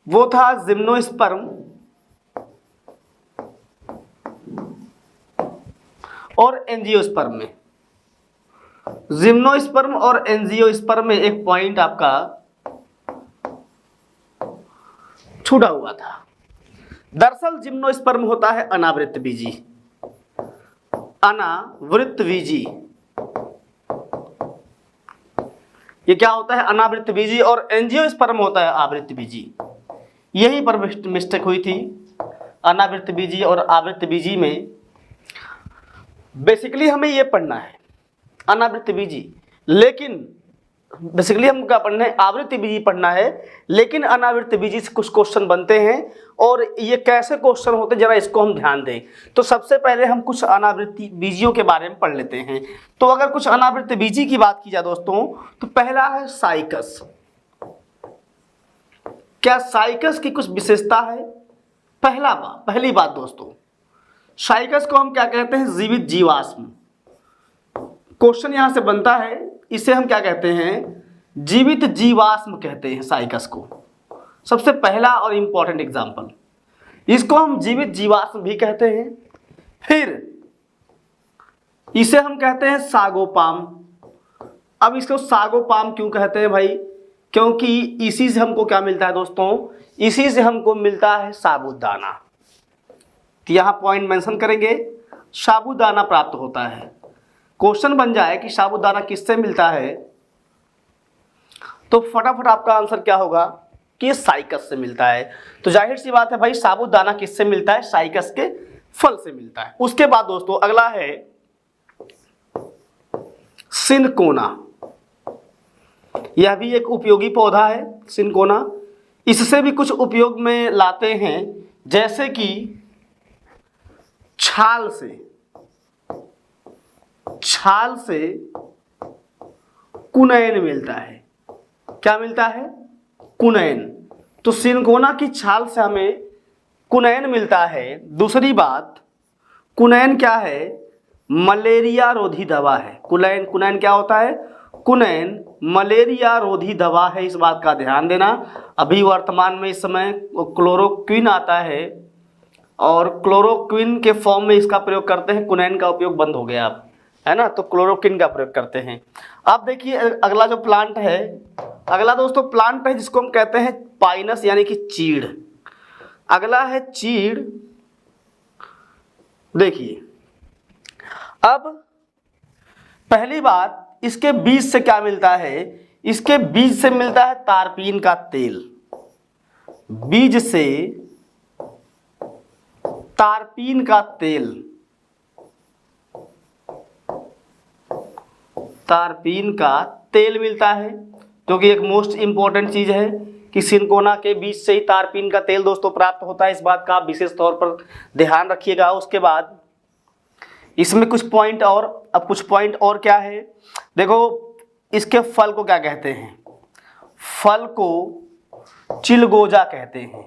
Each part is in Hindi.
वो था जिम्नोस्पर्म और एंजियोस्पर्म में। जिम्नोस्पर्म और एंजियोस्पर्म में एक पॉइंट आपका छूटा हुआ था। दरअसल जिम्नोस्पर्म होता है अनावृतबीजी, अनावृतबीजी। ये क्या होता है? अनावृतबीजी। और एंजियोस्पर्म होता है आवृतबीजी। यही पर मिस्टेक हुई थी अनावृतबीजी और आवृतबीजी में। बेसिकली हमें ये पढ़ना है अनावृतबीजी, लेकिन बेसिकली हम क्या पढ़ना है? आवृतबीजी पढ़ना है, लेकिन अनावृतबीजी से कुछ क्वेश्चन बनते हैं। और ये कैसे क्वेश्चन होते हैं जरा इसको हम ध्यान दें। तो सबसे पहले हम कुछ अनावृतबीजियों के बारे में पढ़ लेते हैं। तो अगर कुछ अनावृतबीजी की बात की जाए दोस्तों, तो पहला है साइकस। क्या साइकस की कुछ विशेषता है? पहली बात दोस्तों, साइकस को हम क्या कहते हैं? जीवित जीवाश्म। क्वेश्चन यहां से बनता है, इसे हम क्या कहते हैं? जीवित जीवाश्म कहते हैं साइकस को। सबसे पहला और इंपॉर्टेंट एग्जांपल, इसको हम जीवित जीवाश्म भी कहते हैं। फिर इसे हम कहते हैं सागोपाम। अब इसको सागोपाम क्यों कहते हैं भाई? क्योंकि इसी से हमको क्या मिलता है दोस्तों? इसी से हमको मिलता है साबूदाना। तो यहां पॉइंट मेंशन करेंगे, साबूदाना प्राप्त होता है। क्वेश्चन बन जाए कि साबूदाना किससे मिलता है, तो फटाफट आपका आंसर क्या होगा कि साइकस से मिलता है। तो जाहिर सी बात है भाई, साबूदाना किससे मिलता है? साइकस के फल से मिलता है। उसके बाद दोस्तों अगला है सिनकोना। यह भी एक उपयोगी पौधा है सिनकोना। इससे भी कुछ उपयोग में लाते हैं, जैसे कि छाल से कुनैन मिलता है। क्या मिलता है? कुनैन। तो सिनकोना की छाल से हमें कुनैन मिलता है। दूसरी बात, कुनैन क्या है? मलेरिया रोधी दवा है। कुनैन क्या होता है? कुनैन मलेरिया रोधी दवा है। इस बात का ध्यान देना। अभी वर्तमान में इस समय क्लोरोक्विन आता है और क्लोरोक्विन के फॉर्म में इसका प्रयोग करते हैं। कुनैन का उपयोग बंद हो गया अब, है ना, तो क्लोरोक्विन का प्रयोग करते हैं। अब देखिए अगला जो प्लांट है, अगला दोस्तों प्लांट है जिसको हम कहते हैं पाइनस यानी कि चीड़। अगला है चीड़। देखिए अब पहली बात, इसके बीज से क्या मिलता है? इसके बीज से मिलता है तारपीन का तेल। बीज से तारपीन का तेल, तारपीन का तेल मिलता है, जो कि एक मोस्ट इंपॉर्टेंट चीज है कि सिनकोना के बीज से ही तारपीन का तेल दोस्तों प्राप्त होता है। इस बात का आप विशेष तौर पर ध्यान रखिएगा। उसके बाद इसमें कुछ पॉइंट और, अब कुछ पॉइंट और क्या है देखो, इसके फल को क्या कहते हैं? फल को चिलगोजा कहते हैं।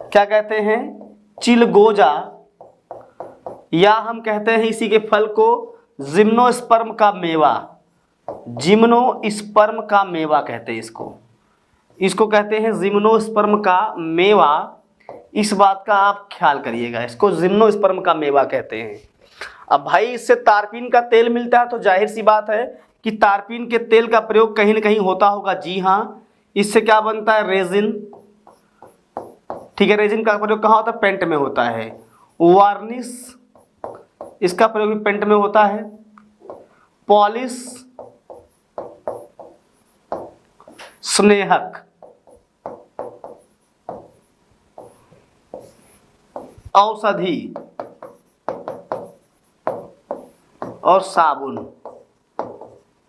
क्या कहते हैं? चिलगोजा। या हम कहते हैं इसी के फल को जिम्नोस्पर्म का मेवा। जिम्नोस्पर्म का मेवा कहते हैं इसको कहते हैं जिम्नोस्पर्म का मेवा। इस बात का आप ख्याल करिएगा, इसको जिम्नोस्पर्म का मेवा कहते हैं। अब भाई इससे तारपीन का तेल मिलता है, तो जाहिर सी बात है कि तारपीन के तेल का प्रयोग कहीं ना कहीं होता होगा। जी हाँ, इससे क्या बनता है? रेजिन। ठीक है, रेजिन का प्रयोग कहाँ होता है? पेंट में होता है। वार्निश, इसका प्रयोग भी पेंट में होता है। पॉलिश, स्नेहक, औषधि और साबुन।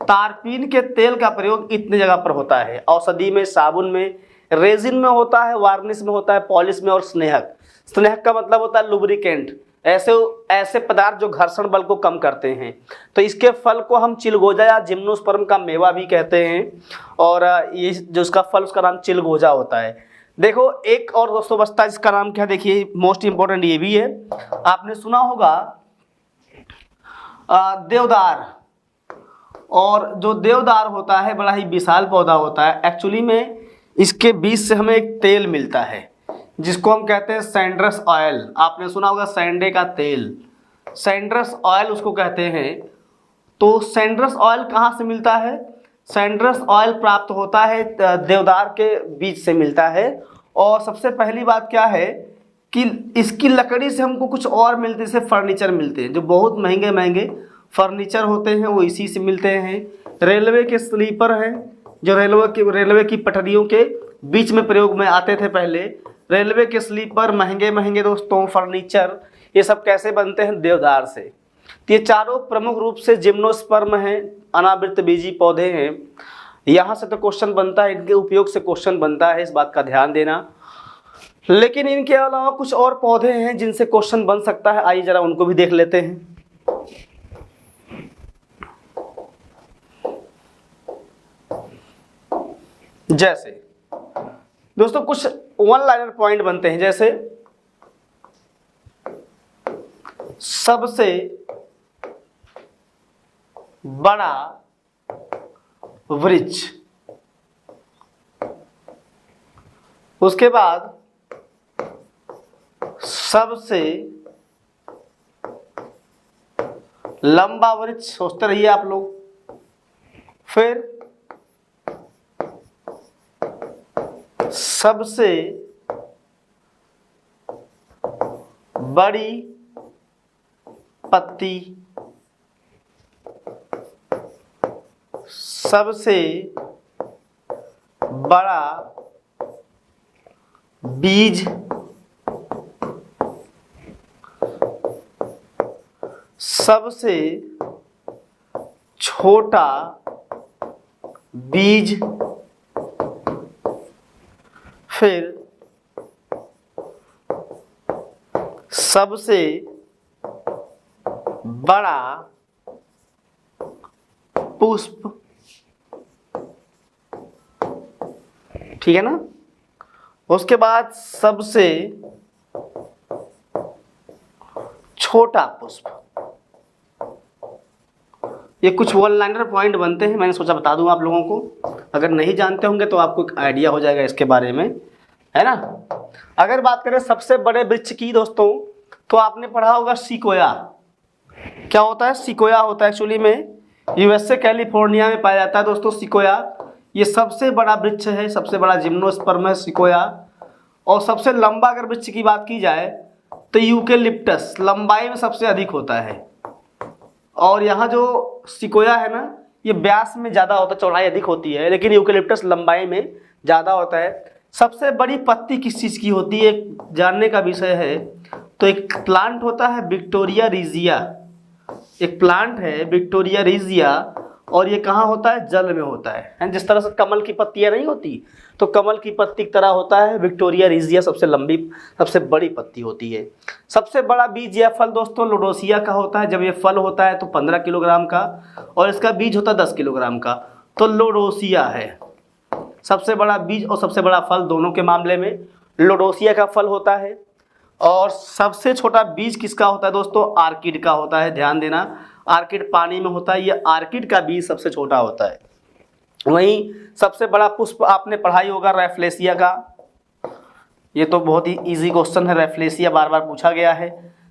तारपीन के तेल का प्रयोग इतनी जगह पर होता है, औषधि में, साबुन में, रेजिन में होता है, वार्निश में होता है, पॉलिश में और स्नेहक। स्नेहक का मतलब होता है लुब्रिकेंट, ऐसे पदार्थ जो घर्षण बल को कम करते हैं। तो इसके फल को हम चिलगोजा या जिम्नोस्पर्म का मेवा भी कहते हैं, और ये जो उसका फल उसका नाम चिलगोजा होता है। देखो एक और दोस्तों बचता है जिसका नाम क्या, देखिए मोस्ट इंपॉर्टेंट ये भी है, आपने सुना होगा देवदार। और जो देवदार होता है बड़ा ही विशाल पौधा होता है। एक्चुअली में इसके बीच से हमें एक तेल मिलता है जिसको हम कहते हैं सैंड्रस ऑयल। आपने सुना होगा सैंडे का तेल, सैंड्रस ऑयल उसको कहते हैं। तो सैंड्रस ऑयल कहाँ से मिलता है? सैंड्रस ऑयल प्राप्त होता है देवदार के बीज से मिलता है। और सबसे पहली बात क्या है कि इसकी लकड़ी से हमको कुछ और मिलते, जैसे फर्नीचर मिलते हैं, जो बहुत महंगे महंगे फर्नीचर होते हैं वो इसी से मिलते हैं। रेलवे के स्लीपर हैं जो रेलवे की पटरियों के बीच में प्रयोग में आते थे पहले। रेलवे के स्लीपर महंगे महंगे दोस्तों, फर्नीचर, ये सब कैसे बनते हैं? देवदार से। तो ये चारों प्रमुख रूप से जिम्नोस्पर्म हैं, अनावृत बीजी पौधे हैं। यहाँ से तो क्वेश्चन बनता है, इनके उपयोग से क्वेश्चन बनता है, इस बात का ध्यान देना। लेकिन इनके अलावा कुछ और पौधे हैं जिनसे क्वेश्चन बन सकता है, आइए जरा उनको भी देख लेते हैं। जैसे दोस्तों कुछ वन लाइनर पॉइंट बनते हैं, जैसे सबसे बड़ा वृक्ष, उसके बाद सबसे लंबा वृक्ष, सोचते रहिए आप लोग, फिर सबसे बड़ी पत्ती, सबसे बड़ा बीज, सबसे छोटा बीज, फिर सबसे बड़ा पुष्प, ठीक है ना। उसके बाद सबसे छोटा पुष्प। ये कुछ वन लाइनर पॉइंट बनते हैं, मैंने सोचा बता दूं आप लोगों को, अगर नहीं जानते होंगे तो आपको एक आइडिया हो जाएगा इसके बारे में, है ना। अगर बात करें सबसे बड़े वृक्ष की दोस्तों, तो आपने पढ़ा होगा सिकोया। क्या होता है? सिकोया होता है, एक्चुअली में यूएसए कैलिफोर्निया में पाया जाता है दोस्तों सिकोया। ये सबसे बड़ा वृक्ष है, सबसे बड़ा जिम्नोस्पर्म है सिकोया। और सबसे लंबा अगर वृक्ष की बात की जाए तो यूकेलिप्टस लंबाई में सबसे अधिक होता है। और यहाँ जो सिकोया है ना, ये व्यास में ज़्यादा होता है, चौड़ाई अधिक होती है, लेकिन यूकेलिप्टस लंबाई में ज़्यादा होता है। सबसे बड़ी पत्ती किस चीज़ की होती है जानने का विषय है। तो एक प्लांट होता है विक्टोरिया रिजिया, एक प्लांट है विक्टोरिया रिजिया, और ये कहाँ होता है? जल में होता है। जिस तरह से कमल की पत्तियाँ नहीं होती, तो कमल की पत्ती की तरह होता है विक्टोरिया रिजिया, सबसे लंबी सबसे बड़ी पत्ती होती है। सबसे बड़ा बीज या फल दोस्तों लोडोसिया का होता है। जब ये फल होता है तो 15 किलोग्राम का, और इसका बीज होता है 10 किलोग्राम का, तो लोडोसिया है सबसे बड़ा बीज और सबसे बड़ा फल। दोनों के मामले में लोडोसिया का फल होता है। और सबसे छोटा बीज किसका होता है दोस्तों? आर्किड का होता है, ध्यान देना। आर्किड पानी में होता है, ये आर्किड का बीज सबसे छोटा होता है। वहीं सबसे बड़ा पुष्प आपने पढ़ाई होगा रैफ्लेसिया का। ये तो बहुत ही इजी क्वेश्चन है, रैफ्लेसिया बार बार पूछा गया है।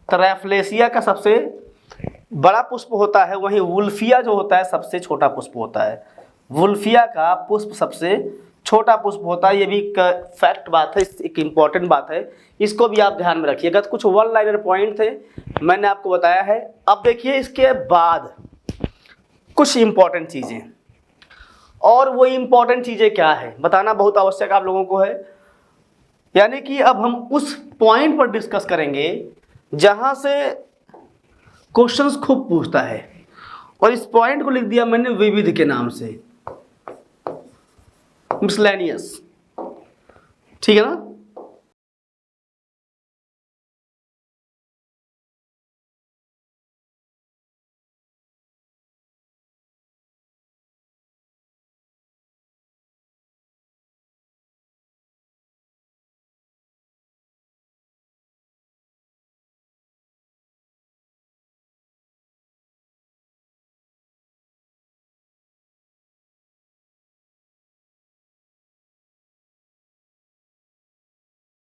तो रैफ्लेसिया का सबसे बड़ा पुष्प होता है, वहीं वुल्फिया जो होता है सबसे छोटा पुष्प होता है। वुल्फिया का पुष्प सबसे छोटा पुष्प होता है। ये भी एक फैक्ट बात है, एक इम्पॉर्टेंट बात है, इसको भी आप ध्यान में रखिएगा। तो कुछ वन लाइनर पॉइंट थे, मैंने आपको बताया है। अब देखिए इसके बाद कुछ इम्पॉर्टेंट चीज़ें, और वो इम्पॉर्टेंट चीज़ें क्या है बताना बहुत आवश्यक आप लोगों को है। यानी कि अब हम उस पॉइंट पर डिस्कस करेंगे जहाँ से क्वेश्चंस खूब पूछता है, और इस पॉइंट को लिख दिया मैंने विविध के नाम से, मिसलेनियस, ठीक है ना।